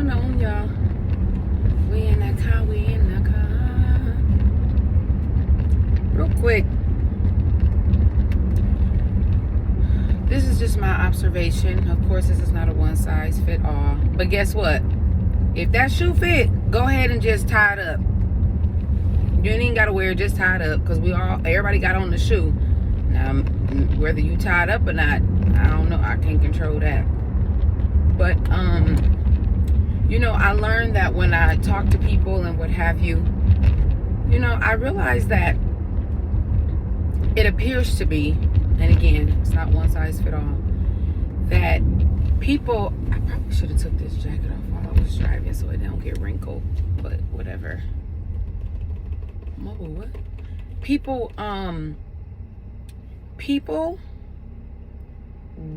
going on, y'all? We in the car. Real quick, this is just my observation. Of course, this is not a one size fit all. But guess what? If that shoe fit, go ahead and just tie it up. You ain't even gotta wear it, just tie it up, because everybody got on the shoe. Now, whether you tie it up or not, I don't know. I can't control that. But I learned that when I talk to people and what have you, I realize that it appears to be, and again, it's not one size fit all, that people, I probably should have took this jacket off while I was driving so it don't get wrinkled, but whatever. Mobile what? People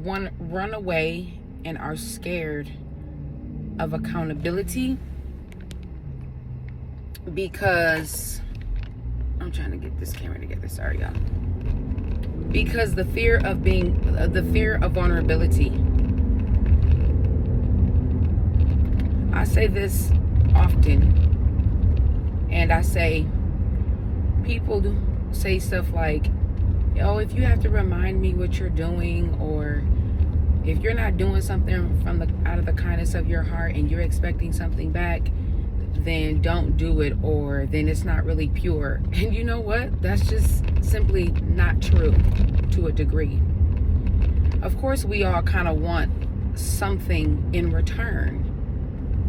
run away and are scared of accountability because I'm trying to get this camera together, sorry y'all. Because the fear of vulnerability. I say this often, and I say, people say stuff like, oh, if you have to remind me what you're doing, or if you're not doing something out of the kindness of your heart and you're expecting something back, then don't do it, or then it's not really pure. And you know what? That's just simply not true to a degree. Of course, we all kind of want something in return.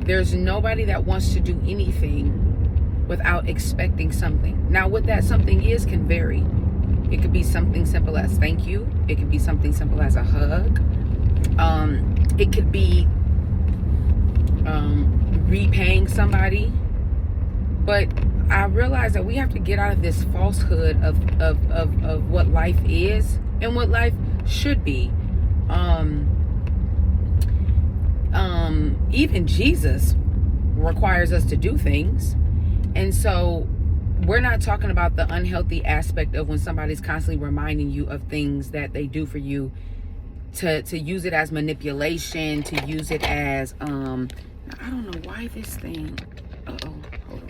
There's nobody that wants to do anything without expecting something. Now, what that something is can vary. It could be something simple as thank you. It could be something simple as a hug. It could be repaying somebody. But I realize that we have to get out of this falsehood of what life is and what life should be. Even Jesus requires us to do things. And so we're not talking about the unhealthy aspect of when somebody's constantly reminding you of things that they do for you, to use it as manipulation, to use it as I don't know why this thing, hold on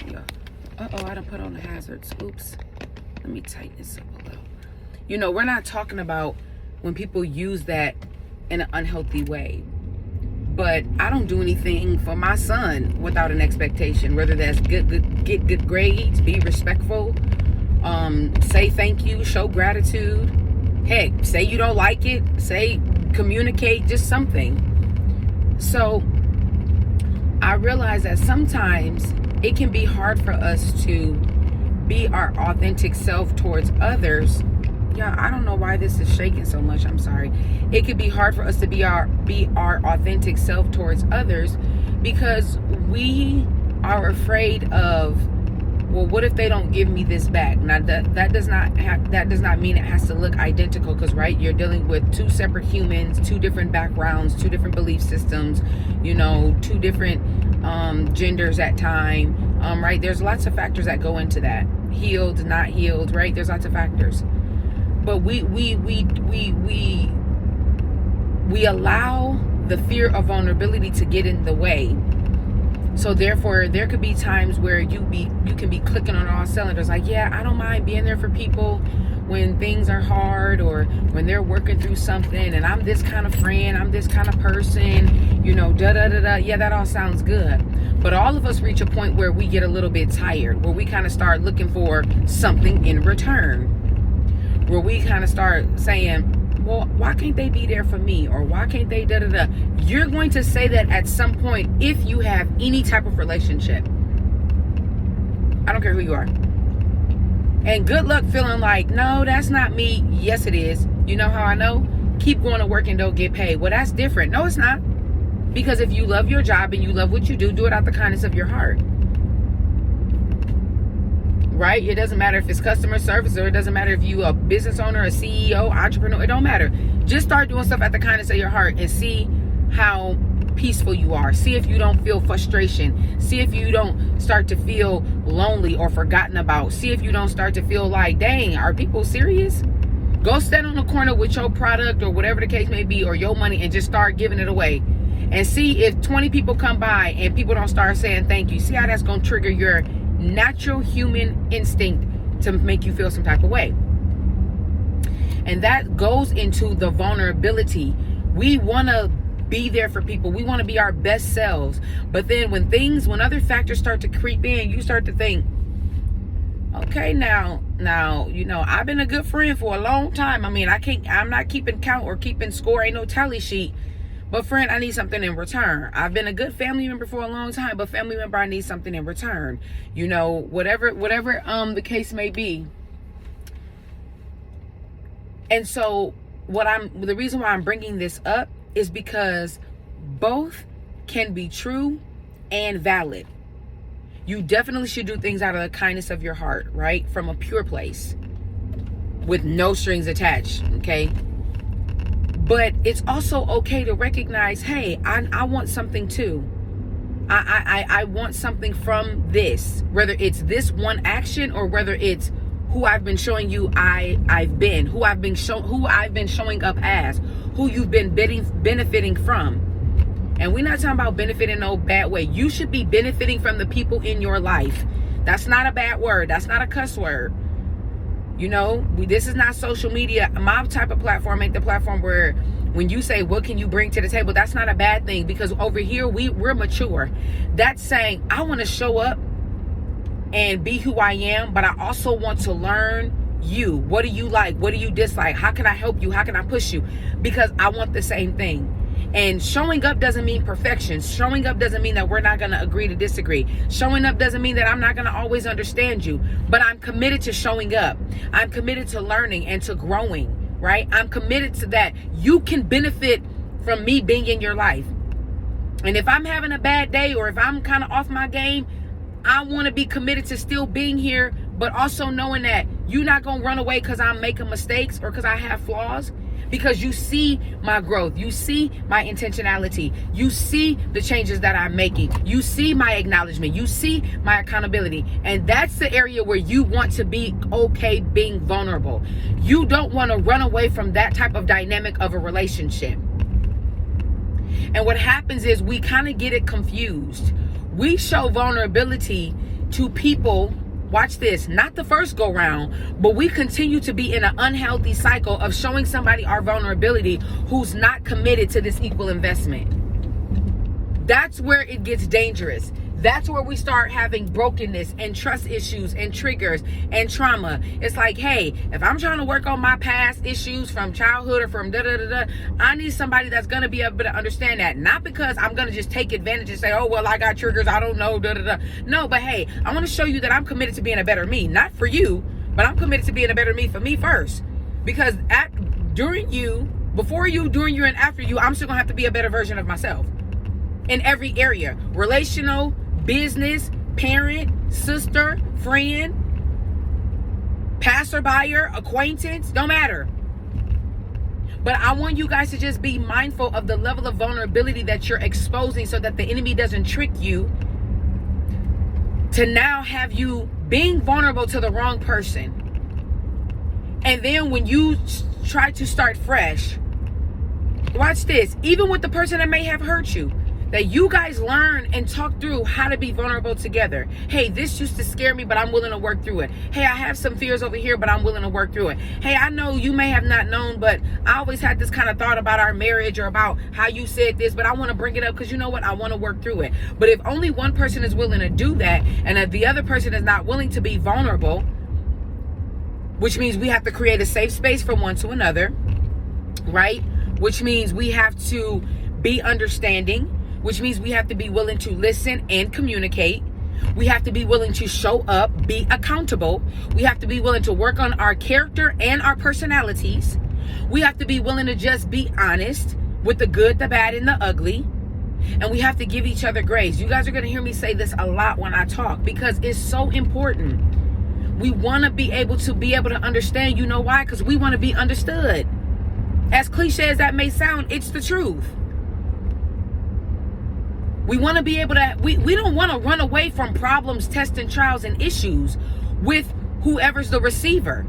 y'all, I done put on the hazards, oops, let me tighten this up a little. We're not talking about when people use that in an unhealthy way. But I don't do anything for my son without an expectation, whether that's get good grades, be respectful, say thank you, show gratitude. Heck, say you don't like it, communicate, just something. So I realize that sometimes it can be hard for us to be our authentic self towards others. Yeah, I don't know why this is shaking so much. I'm sorry. It could be hard for us to be our authentic self towards others because we are afraid of, well, what if they don't give me this back? Now that does not mean it has to look identical, because right, you're dealing with two separate humans, two different backgrounds, two different belief systems, two different genders at time, right? There's lots of factors that go into that. Healed, not healed, right? There's lots of factors. But we allow the fear of vulnerability to get in the way. So therefore, there could be times where you can be clicking on all cylinders, like, yeah, I don't mind being there for people when things are hard or when they're working through something, and I'm this kind of friend, I'm this kind of person, Yeah, that all sounds good. But all of us reach a point where we get a little bit tired, where we kind of start looking for something in return. Where we kind of start saying, well, why can't they be there for me? Or why can't they You're going to say that at some point if you have any type of relationship. I don't care who you are. And good luck feeling like, no, that's not me. Yes, it is. You know how I know? Keep going to work and don't get paid. Well, that's different. No, it's not. Because if you love your job and you love what you do it out the kindness of your heart. Right? It doesn't matter if it's customer service, or it doesn't matter if you a business owner, a CEO, entrepreneur. It don't matter. Just start doing stuff at the kindness of your heart and see how peaceful you are. See if you don't feel frustration. See if you don't start to feel lonely or forgotten about. See if you don't start to feel like, dang, are people serious? Go stand on the corner with your product or whatever the case may be, or your money, and just start giving it away. and see if 20 people come by and people don't start saying thank you. See how that's going to trigger your natural human instinct to make you feel some type of way. And that goes into the vulnerability. We want to be there for people. We want to be our best selves. But then when other factors start to creep in, you start to think, okay, now, I've been a good friend for a long time. I mean, I'm not keeping count or keeping score. Ain't no tally sheet. But friend, I need something in return. I've been a good family member for a long time, but family member, I need something in return. Whatever the case may be. And so the reason why I'm bringing this up is because both can be true and valid. You definitely should do things out of the kindness of your heart, right? From a pure place with no strings attached, okay? But it's also okay to recognize, hey, I want something too. I want something from this, whether it's this one action or whether it's who I've been showing you I've been, who I've been showing up as, who you've been benefiting from. And we're not talking about benefiting in no bad way. You should be benefiting from the people in your life. That's not a bad word. That's not a cuss word. This is not social media. My type of platform ain't the platform where when you say, what can you bring to the table? That's not a bad thing, because over here, we're mature. That's saying, I want to show up and be who I am, but I also want to learn you. What do you like? What do you dislike? How can I help you? How can I push you? Because I want the same thing. And showing up doesn't mean perfection. Showing up doesn't mean that we're not going to agree to disagree. Showing up doesn't mean that I'm not going to always understand you. But I'm committed to showing up. I'm committed to learning and to growing, right? I'm committed to that. You can benefit from me being in your life. And if I'm having a bad day or if I'm kind of off my game, I want to be committed to still being here, but also knowing that you're not going to run away because I'm making mistakes or because I have flaws. Because you see my growth, you see my intentionality, you see the changes that I'm making, you see my acknowledgement, you see my accountability. And that's the area where you want to be okay being vulnerable. You don't want to run away from that type of dynamic of a relationship. And what happens is we kind of get it confused. We show vulnerability to people. Watch this, not the first go round, but we continue to be in an unhealthy cycle of showing somebody our vulnerability who's not committed to this equal investment. That's where it gets dangerous. That's where we start having brokenness and trust issues and triggers and trauma. It's like, hey, if I'm trying to work on my past issues from childhood or from I need somebody that's going to be able to understand that. Not because I'm going to just take advantage and say, oh, well, I got triggers, I don't know, No, but hey, I want to show you that I'm committed to being a better me. Not for you, but I'm committed to being a better me for me first. Because during you, before you, during you, and after you, I'm still going to have to be a better version of myself. In every area. Relational, business, parent, sister, friend, passerby, acquaintance, don't matter. But I want you guys to just be mindful of the level of vulnerability that you're exposing so that the enemy doesn't trick you to now have you being vulnerable to the wrong person. And then when you try to start fresh, watch this, even with the person that may have hurt you, that you guys learn and talk through how to be vulnerable together. Hey, this used to scare me, but I'm willing to work through it. Hey, I have some fears over here, but I'm willing to work through it. Hey, I know you may have not known, but I always had this kind of thought about our marriage or about how you said this, but I want to bring it up because you know what? I want to work through it. But if only one person is willing to do that, and if the other person is not willing to be vulnerable, which means we have to create a safe space from one to another, right? Which means we have to be understanding, which means we have to be willing to listen and communicate. We have to be willing to show up, be accountable. We have to be willing to work on our character and our personalities. We have to be willing to just be honest with the good, the bad, and the ugly. And we have to give each other grace. You guys are going to hear me say this a lot when I talk because it's so important. We want to be able to understand. You know why? Because we want to be understood. As cliche as that may sound, it's the truth. We want to be able to, we don't want to run away from problems, tests, and trials and issues with whoever's the receiver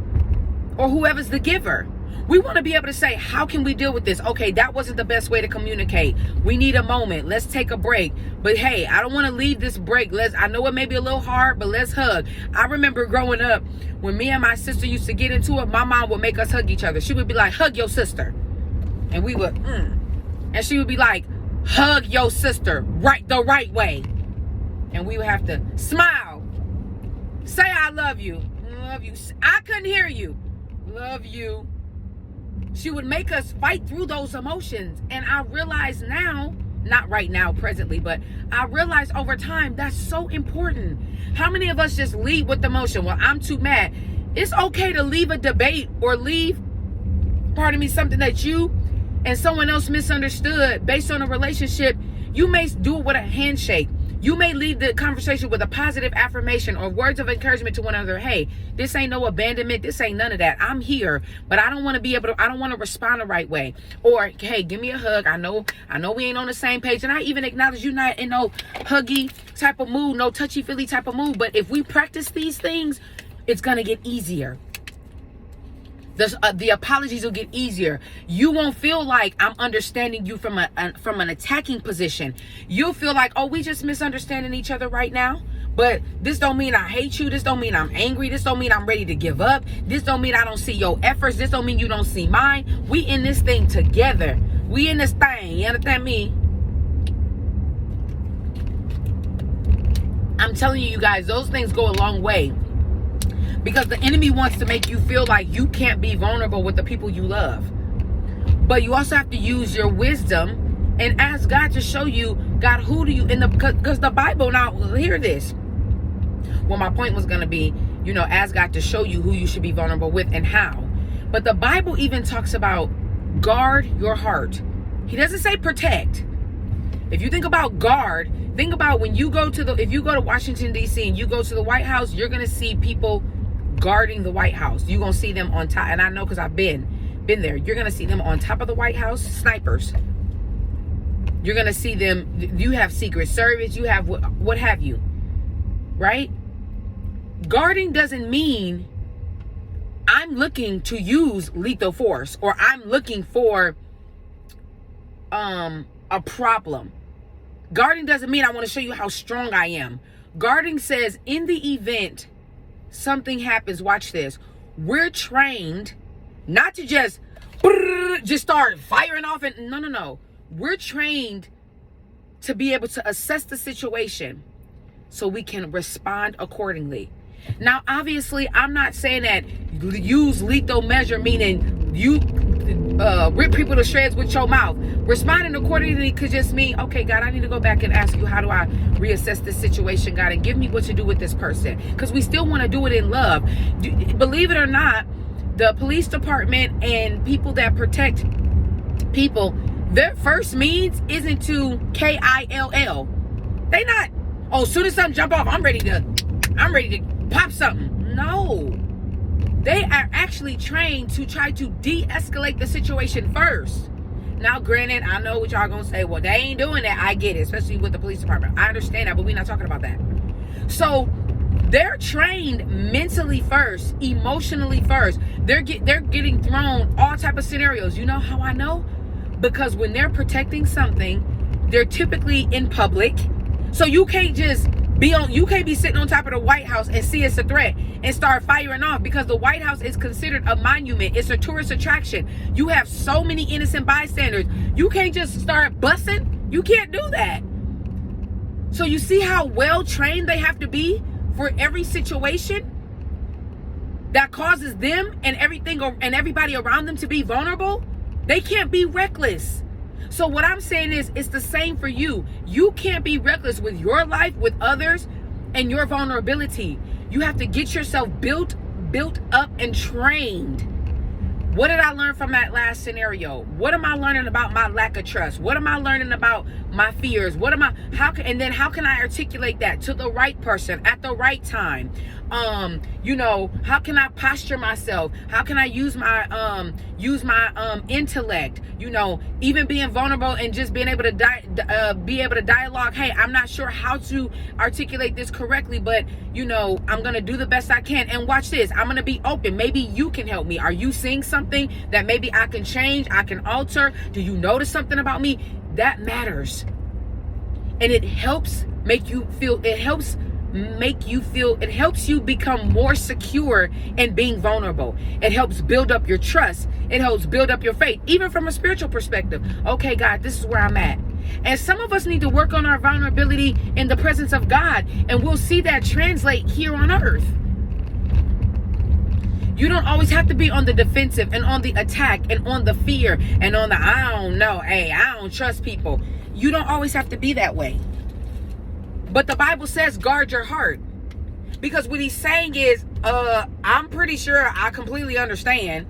or whoever's the giver. We want to be able to say, how can we deal with this? Okay, that wasn't the best way to communicate. We need a moment. Let's take a break. But hey, I don't want to leave this break. I know it may be a little hard, but let's hug. I remember growing up, when me and my sister used to get into it, my mom would make us hug each other. She would be like, hug your sister. And we would, and she would be like, hug your sister the right way. And we would have to smile. Say, I love you. Love you. I couldn't hear you. Love you. She would make us fight through those emotions. And I realize now, not right now, presently, but I realize over time, that's so important. How many of us just lead with emotion? Well, I'm too mad. It's okay to leave a debate or leave, something that you and someone else misunderstood based on a relationship. You may do it with a handshake. You may lead the conversation with a positive affirmation or words of encouragement to one another. Hey, this ain't no abandonment. This ain't none of that. I'm here, but I don't want to respond the right way. Or, hey, give me a hug. I know we ain't on the same page. And I even acknowledge you not in no huggy type of mood, no touchy-feely type of mood. But if we practice these things, it's going to get easier. The apologies will get easier. You won't feel like I'm understanding you from an attacking position. You'll feel like, oh, we just misunderstanding each other right now. But this don't mean I hate you. This don't mean I'm angry. This don't mean I'm ready to give up. This don't mean I don't see your efforts. This don't mean you don't see mine. We in this thing together. We in this thing. You understand me? I'm telling you guys, those things go a long way. Because the enemy wants to make you feel like you can't be vulnerable with the people you love. But you also have to use your wisdom and ask God to show you, God, who do you, because the Bible, now hear this. Well, my point was going to be, ask God to show you who you should be vulnerable with and how. But the Bible even talks about guard your heart. He doesn't say protect. If you think about guard, think about when you go if you go to Washington, D.C. and you go to the White House, you're going to see people guarding the White House. You're going to see them on top. And I know because I've been there. You're going to see them on top of the White House, snipers. You're going to see them. You have Secret Service. You have what have you. Right? Guarding doesn't mean I'm looking to use lethal force or I'm looking for a problem. Guarding doesn't mean I want to show you how strong I am. Guarding says in the event something happens, watch this. We're trained not to just start firing off and no. We're trained to be able to assess the situation so we can respond accordingly. Now, obviously, I'm not saying that use lethal measure, meaning you rip people to shreds with your mouth. Responding accordingly could just mean, okay, God, I need to go back and ask you, how do I reassess this situation, God, and give me what to do with this person? Because we still want to do it in love. Believe it or not, the police department and people that protect people, their first means isn't to kill. They not, oh, as soon as something jump off, I'm ready to pop something. No. They are actually trained to try to de-escalate the situation first. Now, granted, I know what y'all gonna say. Well, they ain't doing that. I get it, especially with the police department. I understand that, but we're not talking about that. So they're trained mentally first, emotionally first. They're getting thrown all type of scenarios. You know how I know? Because when they're protecting something, they're typically in public. So you can't just you can't be sitting on top of the White House and see it's a threat and start firing off, because the White House is considered a monument. It's a tourist attraction. You have so many innocent bystanders. You can't just start busting. You can't do that. So you see how well trained they have to be for every situation that causes them and everything and everybody around them to be vulnerable. They can't be reckless. So what I'm saying is, it's the same for you. You can't be reckless with your life, with others, and your vulnerability. You have to get yourself built up and trained. What did I learn from that last scenario? What am I learning about my lack of trust? What am I learning about my fears? How can I articulate that to the right person at the right time? How can I posture myself? How can I use my intellect? Even being vulnerable and just being able to be able to dialogue. Hey, I'm not sure how to articulate this correctly, but I'm gonna do the best I can. And watch this. I'm gonna be open. Maybe you can help me. Are you seeing something something that maybe I can change, I can alter? Do you notice something about me? That matters. And it helps you become more secure in being vulnerable. It helps build up your trust. It helps build up your faith, even from a spiritual perspective. Okay, God, this is where I'm at. And some of us need to work on our vulnerability in the presence of God, and we'll see that translate here on earth. You don't always have to be on the defensive and on the attack and on the fear and on the, I don't know, hey, I don't trust people. You don't always have to be that way. But the Bible says guard your heart. Because what he's saying is, I'm pretty sure I completely understand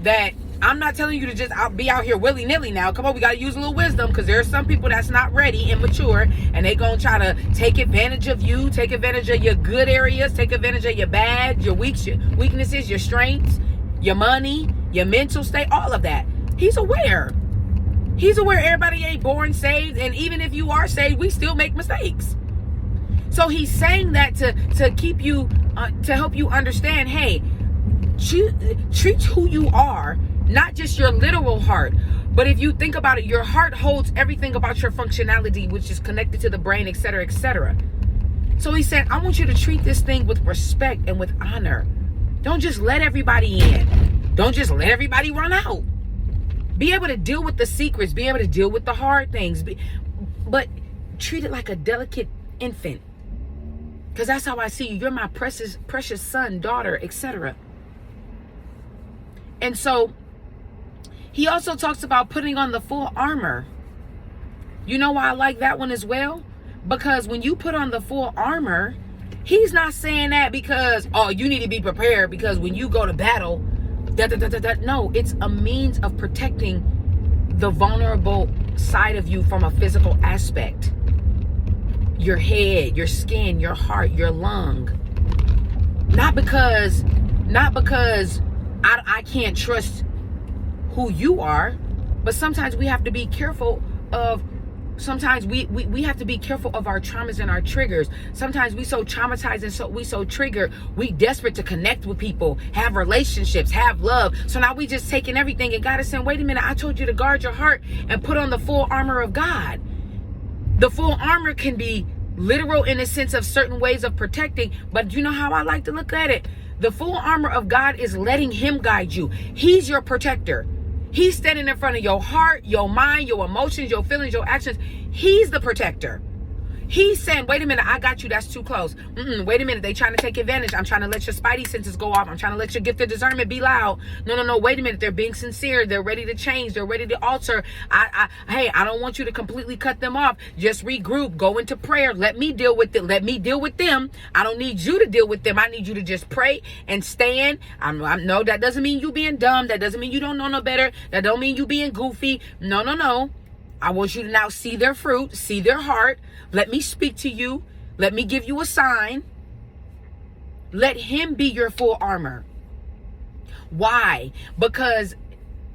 that I'm not telling you to just be out here willy-nilly now. Come on, we got to use a little wisdom, because there are some people that's not ready and mature, and they going to try to take advantage of you, take advantage of your good areas, take advantage of your bad, your weaknesses, your strengths, your money, your mental state, all of that. He's aware. He's aware everybody ain't born saved, and even if you are saved, we still make mistakes. So he's saying that to keep you, to help you understand, hey, treat who you are, not just your literal heart. But if you think about it, your heart holds everything about your functionality, which is connected to the brain, etc., etc. So he said, I want you to treat this thing with respect and with honor. Don't just let everybody in. Don't just let everybody run out. Be able to deal with the secrets. Be able to deal with the hard things. But treat it like a delicate infant. Because that's how I see you. You're my precious son, daughter, etc. And so he also talks about putting on the full armor. You know why I like that one as well? Because when you put on the full armor, he's not saying that because, oh, you need to be prepared because when you go to battle, no, it's a means of protecting the vulnerable side of you from a physical aspect. Your head, your skin, your heart, your lung. Not because I can't trust who you are, but sometimes we have to be careful of, we have to be careful of our traumas and our triggers. Sometimes we so traumatized and we so triggered, we desperate to connect with people, have relationships, have love. So now we just taking everything, and God is saying, wait a minute, I told you to guard your heart and put on the full armor of God. The full armor can be literal in the sense of certain ways of protecting, but you know how I like to look at it? The full armor of God is letting him guide you. He's your protector. He's standing in front of your heart, your mind, your emotions, your feelings, your actions. He's the protector. He's saying, wait a minute, I got you. That's too close. Wait a minute. They trying to take advantage. I'm trying to let your spidey senses go off. I'm trying to let your gift of discernment be loud. No. Wait a minute. They're being sincere. They're ready to change. They're ready to alter. Hey, I don't want you to completely cut them off. Just regroup. Go into prayer. Let me deal with it. Let me deal with them. I don't need you to deal with them. I need you to just pray and stand. No, that doesn't mean you being dumb. That doesn't mean you don't know no better. That don't mean you being goofy. No. I want you to now see their fruit, see their heart. Let me speak to you. Let me give you a sign. Let him be your full armor. Why? Because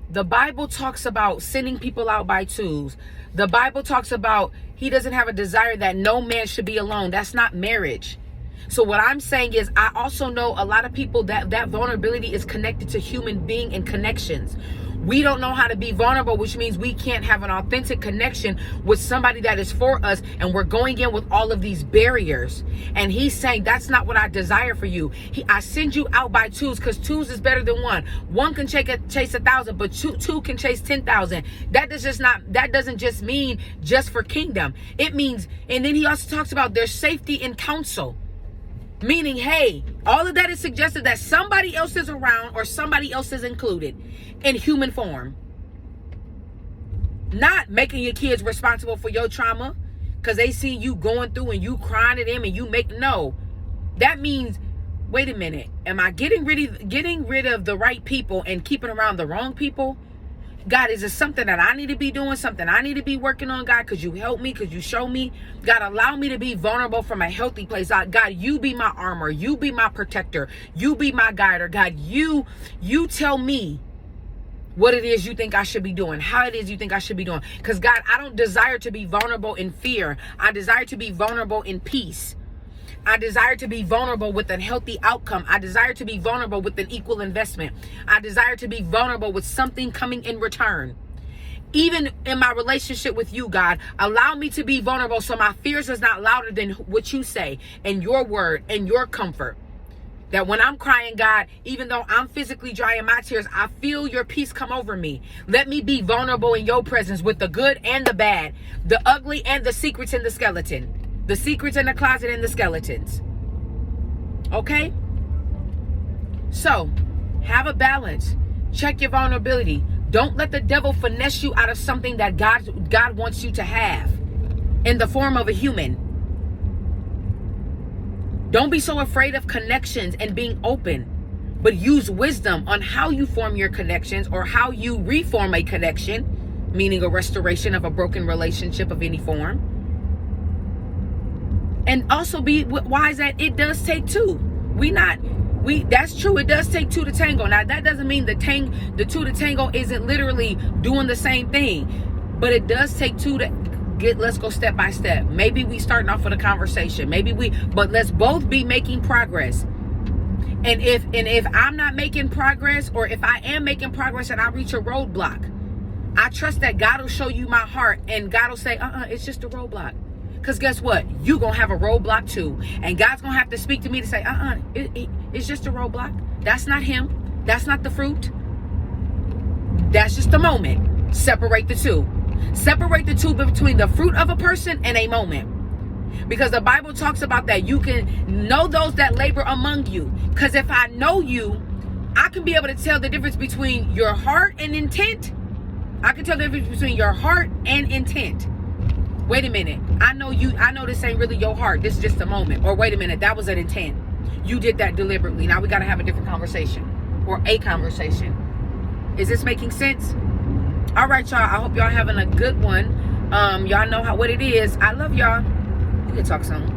the Bible talks about sending people out by twos. The Bible talks about he doesn't have a desire that no man should be alone. That's not marriage. So what I'm saying is, I also know a lot of people that vulnerability is connected to human being and connections. We don't know how to be vulnerable, which means we can't have an authentic connection with somebody that is for us, and we're going in with all of these barriers. And he's saying, that's not what I desire for you. I send you out by twos because twos is better than one. One can chase 1,000, but two can chase 10,000. That doesn't just mean just for kingdom. It means, and then he also talks about there's safety in counsel. Meaning, hey, all of that is suggested that somebody else is around or somebody else is included in human form. Not making your kids responsible for your trauma because they see you going through and you crying to them and you no. That means, wait a minute, am I getting rid of the right people and keeping around the wrong people? God, is it something that I need to be doing? Something I need to be working on? God, could you help me? Could you show me? God, allow me to be vulnerable from a healthy place. God, you be my armor. You be my protector. You be my guider. God, you tell me what it is you think I should be doing, how it is you think I should be doing. Because God, I don't desire to be vulnerable in fear. I desire to be vulnerable in peace. I desire to be vulnerable with a healthy outcome. I desire to be vulnerable with an equal investment. I desire to be vulnerable with something coming in return. Even in my relationship with you, God, allow me to be vulnerable so my fears is not louder than what you say and your word and your comfort. That when I'm crying, God, even though I'm physically drying my tears, I feel your peace come over me. Let me be vulnerable in your presence with the good and the bad, the ugly and the secrets and the skeleton. The secrets in the closet and the skeletons. Okay? So, have a balance. Check your vulnerability. Don't let the devil finesse you out of something that God wants you to have in the form of a human. Don't be so afraid of connections and being open, but use wisdom on how you form your connections or how you reform a connection, meaning a restoration of a broken relationship of any form. And also be wise that it does take two. That's true. It does take two to tango. Now, that doesn't mean the two to tango isn't literally doing the same thing, but it does take two to let's go step by step. Maybe we starting off with a conversation. But let's both be making progress. And if I'm not making progress, or if I am making progress and I reach a roadblock, I trust that God will show you my heart and God will say, it's just a roadblock. Because guess what? You going to have a roadblock too. And God's going to have to speak to me to say, it's just a roadblock. That's not him. That's not the fruit. That's just a moment. Separate the two. Separate the two between the fruit of a person and a moment. Because the Bible talks about that. You can know those that labor among you. Because if I know you, I can be able to tell the difference between your heart and intent. I can tell the difference between your heart and intent. Wait a minute. I know this ain't really your heart. This is just a moment. Or wait a minute. That was an intent. You did that deliberately. Now we got to have a different conversation. Or a conversation. Is this making sense? All right, y'all. I hope y'all having a good one. Y'all know what it is. I love y'all. We can talk some.